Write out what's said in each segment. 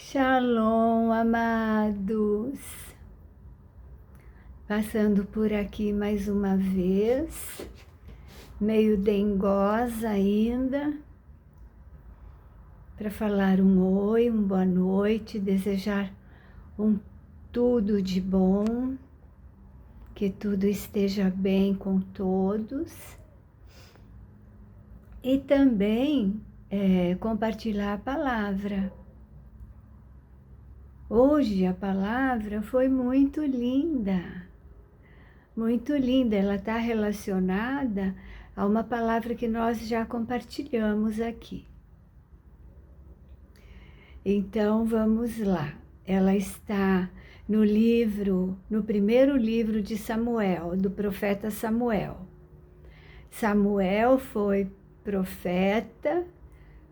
Shalom, amados. Passando por aqui mais uma vez, meio dengosa ainda, para falar um oi, uma boa noite, desejar tudo de bom, que tudo esteja bem com todos e também compartilhar a palavra. Hoje a palavra foi muito linda, ela está relacionada a uma palavra que nós já compartilhamos aqui. Então vamos lá, ela está no primeiro livro de Samuel, do profeta Samuel. Samuel foi profeta,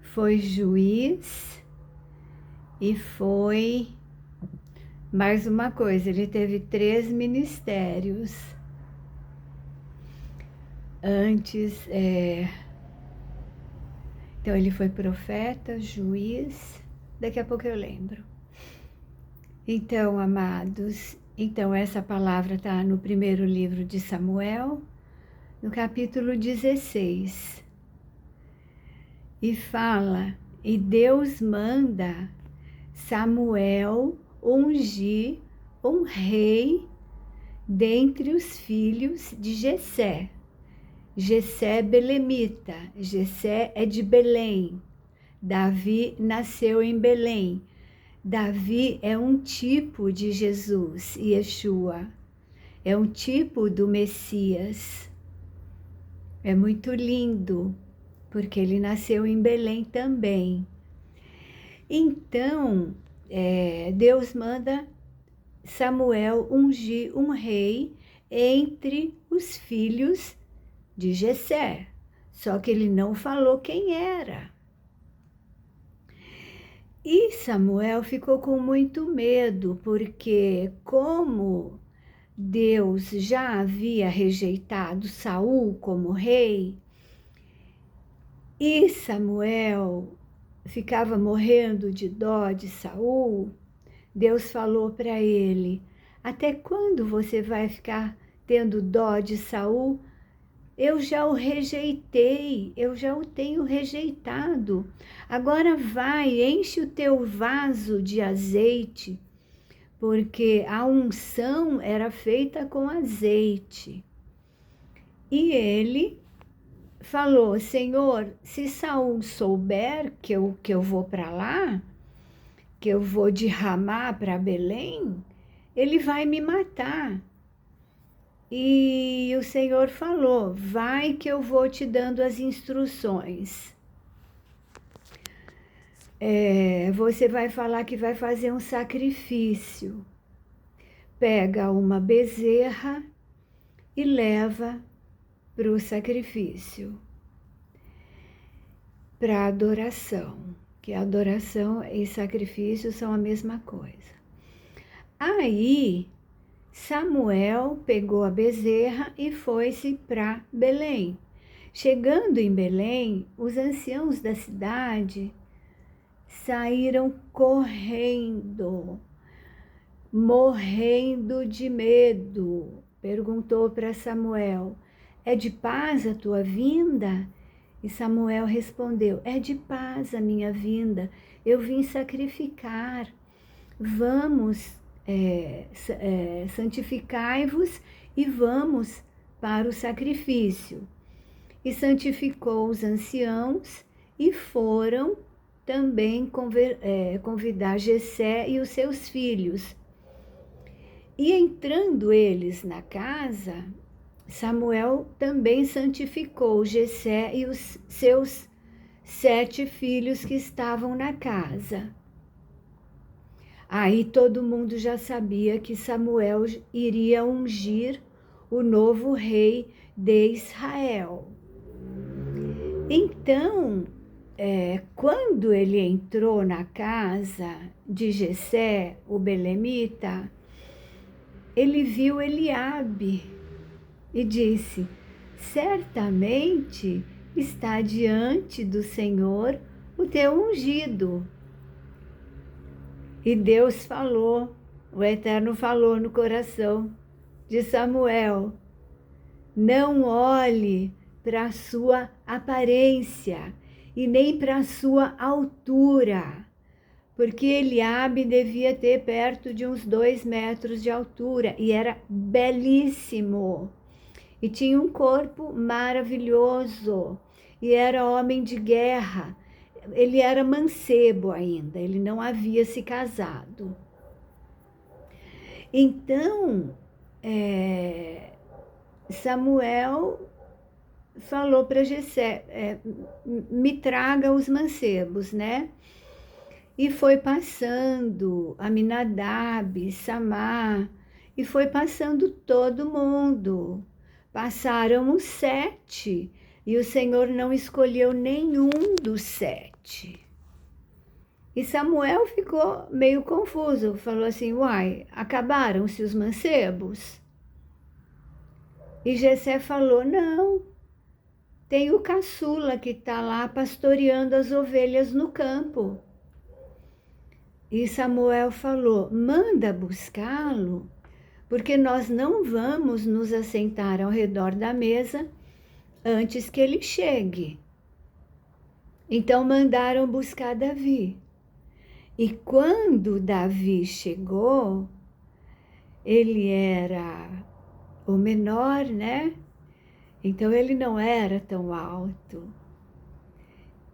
foi juiz e foi mais uma coisa, ele teve 3 ministérios. Antes, então ele foi profeta, juiz, daqui a pouco eu lembro. Então, amados, essa palavra está no primeiro livro de Samuel, no capítulo 16. E fala, e Deus manda Samuel ungir um rei dentre os filhos de Jessé. Jessé belemita, Jessé é de Belém. Davi nasceu em Belém. Davi é um tipo de Jesus, Yeshua. É um tipo do Messias. É muito lindo, porque ele nasceu em Belém também. Então, Deus manda Samuel ungir um rei entre os filhos de Jessé. Só que ele não falou quem era. E Samuel ficou com muito medo, porque como Deus já havia rejeitado Saul como rei, e Samuel ficava morrendo de dó de Saul, Deus falou para ele: até quando você vai ficar tendo dó de Saul? Eu já o rejeitei, eu já o tenho rejeitado. Agora vai, enche o teu vaso de azeite, porque a unção era feita com azeite. E ele falou: Senhor, se Saul souber que eu vou para lá, que eu vou derramar para Belém, ele vai me matar. E o Senhor falou: vai que eu vou te dando as instruções. Você vai falar que vai fazer um sacrifício. Pega uma bezerra e leva para o sacrifício, para adoração, que adoração e sacrifício são a mesma coisa. Aí Samuel pegou a bezerra e foi-se para Belém. Chegando em Belém, os anciãos da cidade saíram correndo, morrendo de medo. Perguntou para Samuel: é de paz a tua vinda? E Samuel respondeu: é de paz a minha vinda, eu vim sacrificar. Vamos, santificai-vos e vamos para o sacrifício. E santificou os anciãos e foram também convidar Jessé e os seus filhos. E entrando eles na casa, Samuel também santificou Jessé e os seus 7 filhos que estavam na casa. Aí todo mundo já sabia que Samuel iria ungir o novo rei de Israel. Então, quando ele entrou na casa de Jessé, o belemita, ele viu Eliabe e disse: certamente está diante do Senhor o teu ungido. E Deus falou, o Eterno falou no coração de Samuel: não olhe para a sua aparência e nem para a sua altura, porque Eliabe devia ter perto de uns 2 metros de altura e era belíssimo e tinha um corpo maravilhoso e era homem de guerra. Ele era mancebo ainda, ele não havia se casado. Então, Samuel falou para Jessé: me traga os mancebos, né? E foi passando Aminadab, Samar, e foi passando todo mundo. Passaram os 7, e o Senhor não escolheu nenhum dos 7. E Samuel ficou meio confuso, falou assim: uai, acabaram-se os mancebos? E Jessé falou: não, tem o caçula que está lá pastoreando as ovelhas no campo. E Samuel falou: manda buscá-lo, porque nós não vamos nos assentar ao redor da mesa antes que ele chegue. Então mandaram buscar Davi. E quando Davi chegou, ele era o menor, né? Então ele não era tão alto.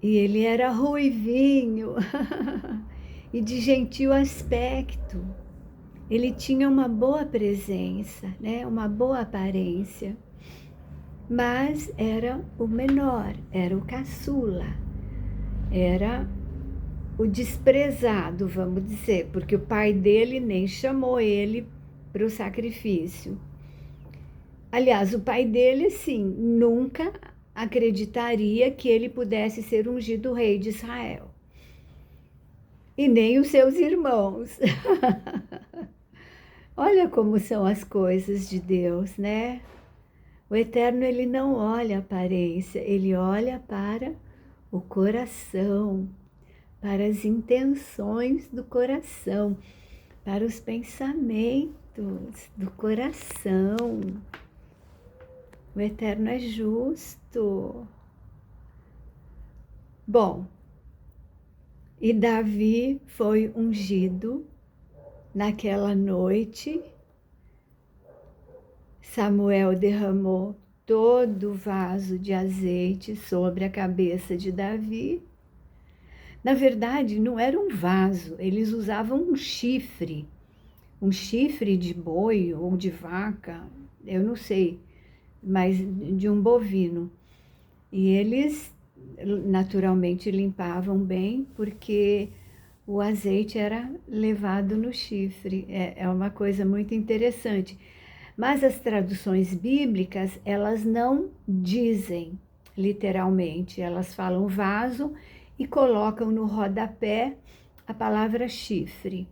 E ele era ruivinho e de gentil aspecto. Ele tinha uma boa presença, né? Uma boa aparência. Mas era o menor, era o caçula. Era o desprezado, vamos dizer, porque o pai dele nem chamou ele para o sacrifício. Aliás, o pai dele, sim, nunca acreditaria que ele pudesse ser ungido rei de Israel. E nem os seus irmãos. Olha como são as coisas de Deus, né? O Eterno, ele não olha a aparência, ele olha para o coração, para as intenções do coração, para os pensamentos do coração. O Eterno é justo. Bom, e Davi foi ungido naquela noite. Samuel derramou todo o vaso de azeite sobre a cabeça de Davi. Na verdade, não era um vaso, eles usavam um chifre de boi ou de vaca, eu não sei, mas de um bovino. E eles naturalmente limpavam bem, porque o azeite era levado no chifre. É uma coisa muito interessante. Mas as traduções bíblicas, elas não dizem literalmente, elas falam vaso e colocam no rodapé a palavra chifre.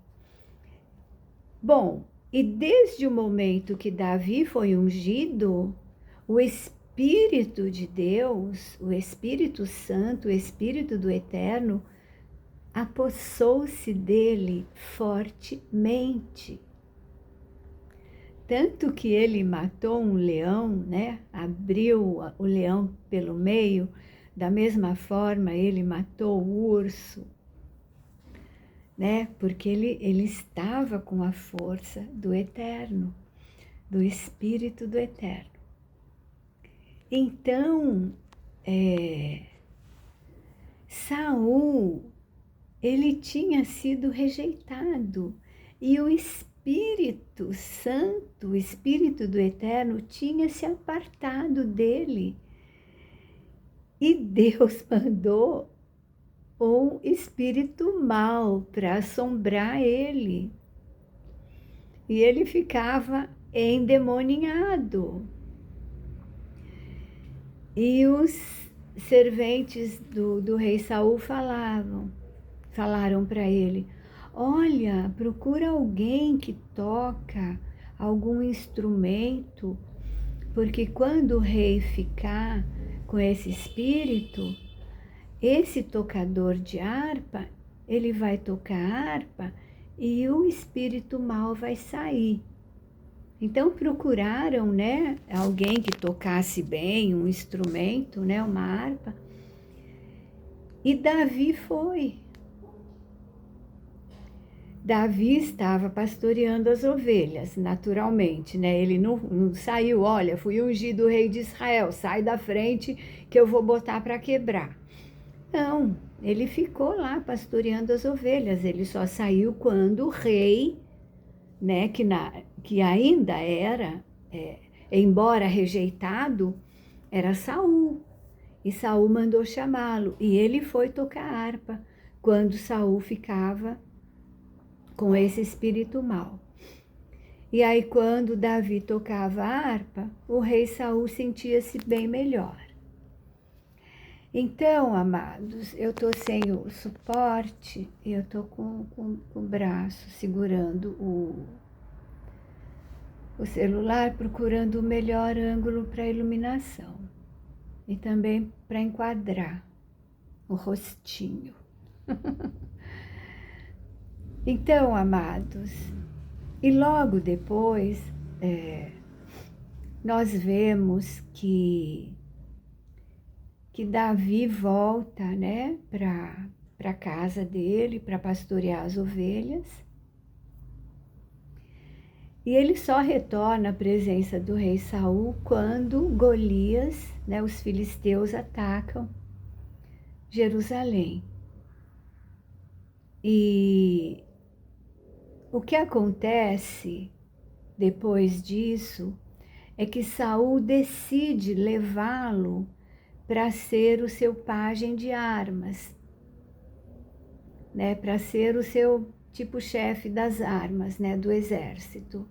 Bom, e desde o momento que Davi foi ungido, o Espírito de Deus, o Espírito Santo, o Espírito do Eterno, apossou-se dele fortemente. Tanto que ele matou um leão, né? Abriu o leão pelo meio, da mesma forma ele matou o urso, né? Porque ele estava com a força do Eterno, do Espírito do Eterno. Então, Saul, ele tinha sido rejeitado e o Espírito Santo, o Espírito do Eterno, tinha se apartado dele. E Deus mandou um espírito mau para assombrar ele. E ele ficava endemoninhado. E os serventes do rei Saul falaram para ele: olha, procura alguém que toca algum instrumento, porque quando o rei ficar com esse espírito, esse tocador de harpa, ele vai tocar harpa e o espírito mal vai sair. Então procuraram, né, alguém que tocasse bem um instrumento, né, uma harpa. E Davi foi. Davi estava pastoreando as ovelhas, naturalmente, né? Ele não saiu, olha, fui ungido rei de Israel, sai da frente que eu vou botar para quebrar. Não, ele ficou lá pastoreando as ovelhas. Ele só saiu quando o rei, né, que ainda era, embora rejeitado, era Saul. E Saul mandou chamá-lo. E ele foi tocar harpa quando Saul ficava com esse espírito mau. E aí, quando Davi tocava a harpa, o rei Saul sentia-se bem melhor. Então, amados, eu estou sem o suporte e eu estou com o braço segurando o celular, procurando o melhor ângulo para iluminação e também para enquadrar o rostinho. Então, amados, e logo depois nós vemos que Davi volta, né, para a casa dele, para pastorear as ovelhas. E ele só retorna à presença do rei Saul quando Golias, né, os filisteus, atacam Jerusalém. E o que acontece depois disso é que Saul decide levá-lo para ser o seu pajem de armas, né, para ser o seu tipo chefe das armas, né, do exército.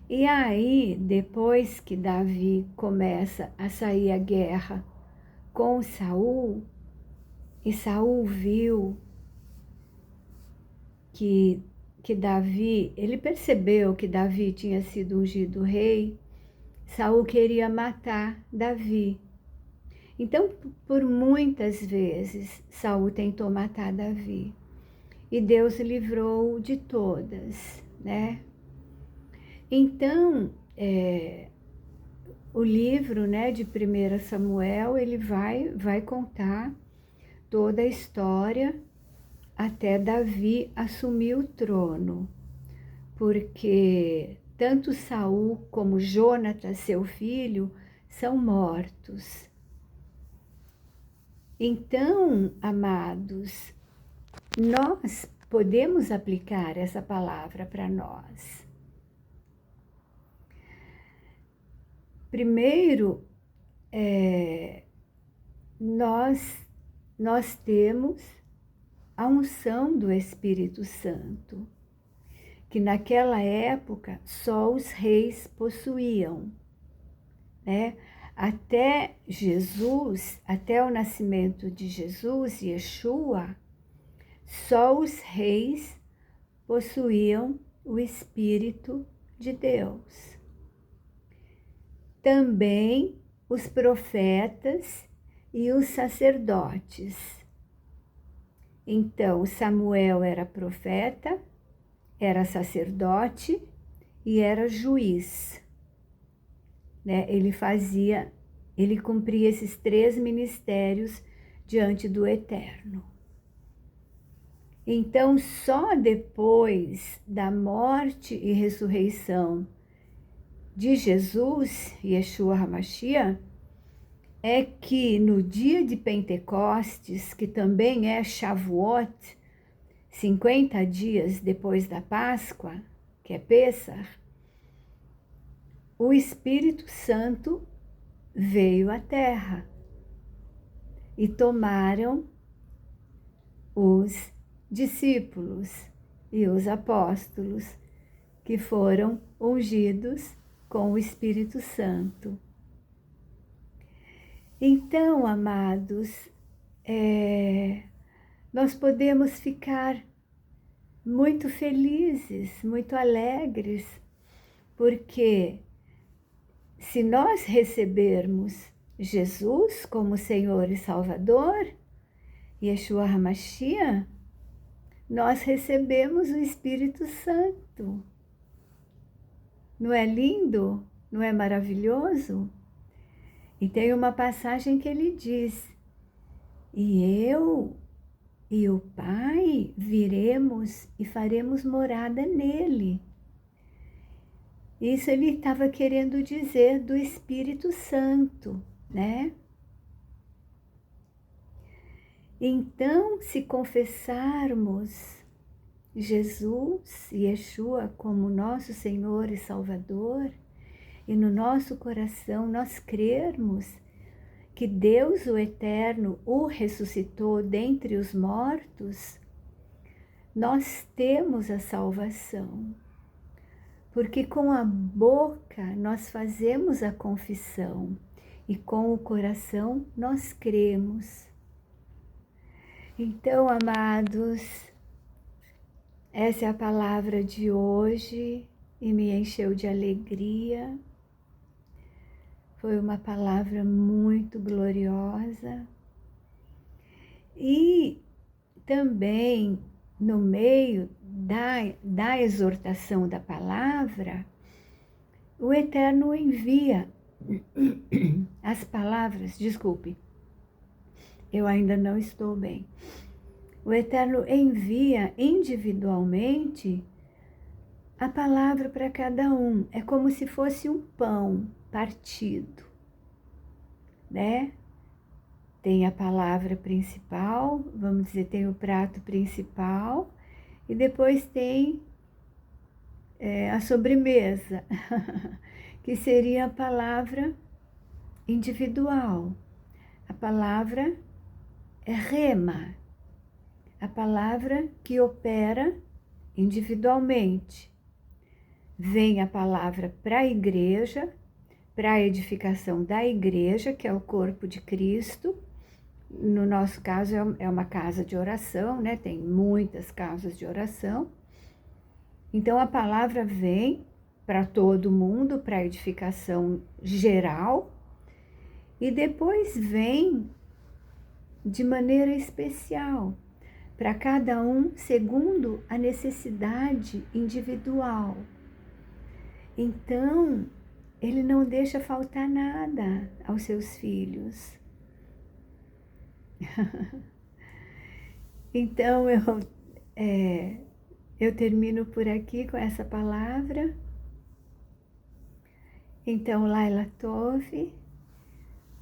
E aí, depois que Davi começa a sair à guerra com Saul, e Saul viu que Davi, ele percebeu que Davi tinha sido ungido rei, Saul queria matar Davi. Então, por muitas vezes, Saul tentou matar Davi. E Deus livrou de todas, né? Então, o livro, né, de 1 Samuel, ele vai contar toda a história até Davi assumir o trono. Porque tanto Saul como Jonatas, seu filho, são mortos. Então, amados, nós podemos aplicar essa palavra para nós. Primeiro, nós temos a unção do Espírito Santo, que naquela época só os reis possuíam, né? Até Jesus, até o nascimento de Jesus, Yeshua, só os reis possuíam o Espírito de Deus. Também os profetas e os sacerdotes. Então, Samuel era profeta, era sacerdote e era juiz. Né? Ele cumpria esses 3 ministérios diante do Eterno. Então, só depois da morte e ressurreição de Jesus, Yeshua HaMashiach, é que no dia de Pentecostes, que também é Shavuot, 50 dias depois da Páscoa, que é Pêssar, o Espírito Santo veio à terra e tomaram os discípulos e os apóstolos que foram ungidos com o Espírito Santo. Então, amados, nós podemos ficar muito felizes, muito alegres, porque se nós recebermos Jesus como Senhor e Salvador, Yeshua HaMashiach, nós recebemos o Espírito Santo. Não é lindo? Não é maravilhoso? E tem uma passagem que ele diz: e eu e o Pai viremos e faremos morada nele. Isso ele estava querendo dizer do Espírito Santo, né? Então, se confessarmos Jesus e Yeshua como nosso Senhor e Salvador, e no nosso coração nós crermos que Deus, o Eterno, o ressuscitou dentre os mortos, nós temos a salvação. Porque com a boca nós fazemos a confissão e com o coração nós cremos. Então, amados, essa é a palavra de hoje e me encheu de alegria. Foi uma palavra muito gloriosa. E também, no meio da exortação da palavra, o Eterno envia as palavras, desculpe, eu ainda não estou bem. O Eterno envia individualmente a palavra para cada um. É como se fosse um pão partido, né? Tem a palavra principal, vamos dizer, tem o prato principal e depois tem a sobremesa, que seria a palavra individual. A palavra é rema, a palavra que opera individualmente. Vem a palavra para a igreja, para a edificação da igreja, que é o corpo de Cristo. No nosso caso é uma casa de oração, né? Tem muitas casas de oração. Então a palavra vem para todo mundo, para a edificação geral, e depois vem de maneira especial para cada um segundo a necessidade individual. Então, ele não deixa faltar nada aos seus filhos. Então, eu termino por aqui com essa palavra. Então, Laila Tove,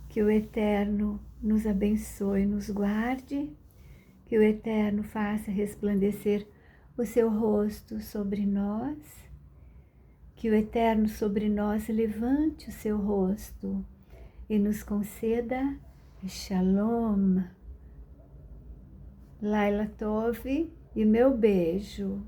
que o Eterno nos abençoe, nos guarde, que o Eterno faça resplandecer o seu rosto sobre nós, que o Eterno sobre nós levante o seu rosto e nos conceda Shalom. Laila Tove, e meu beijo.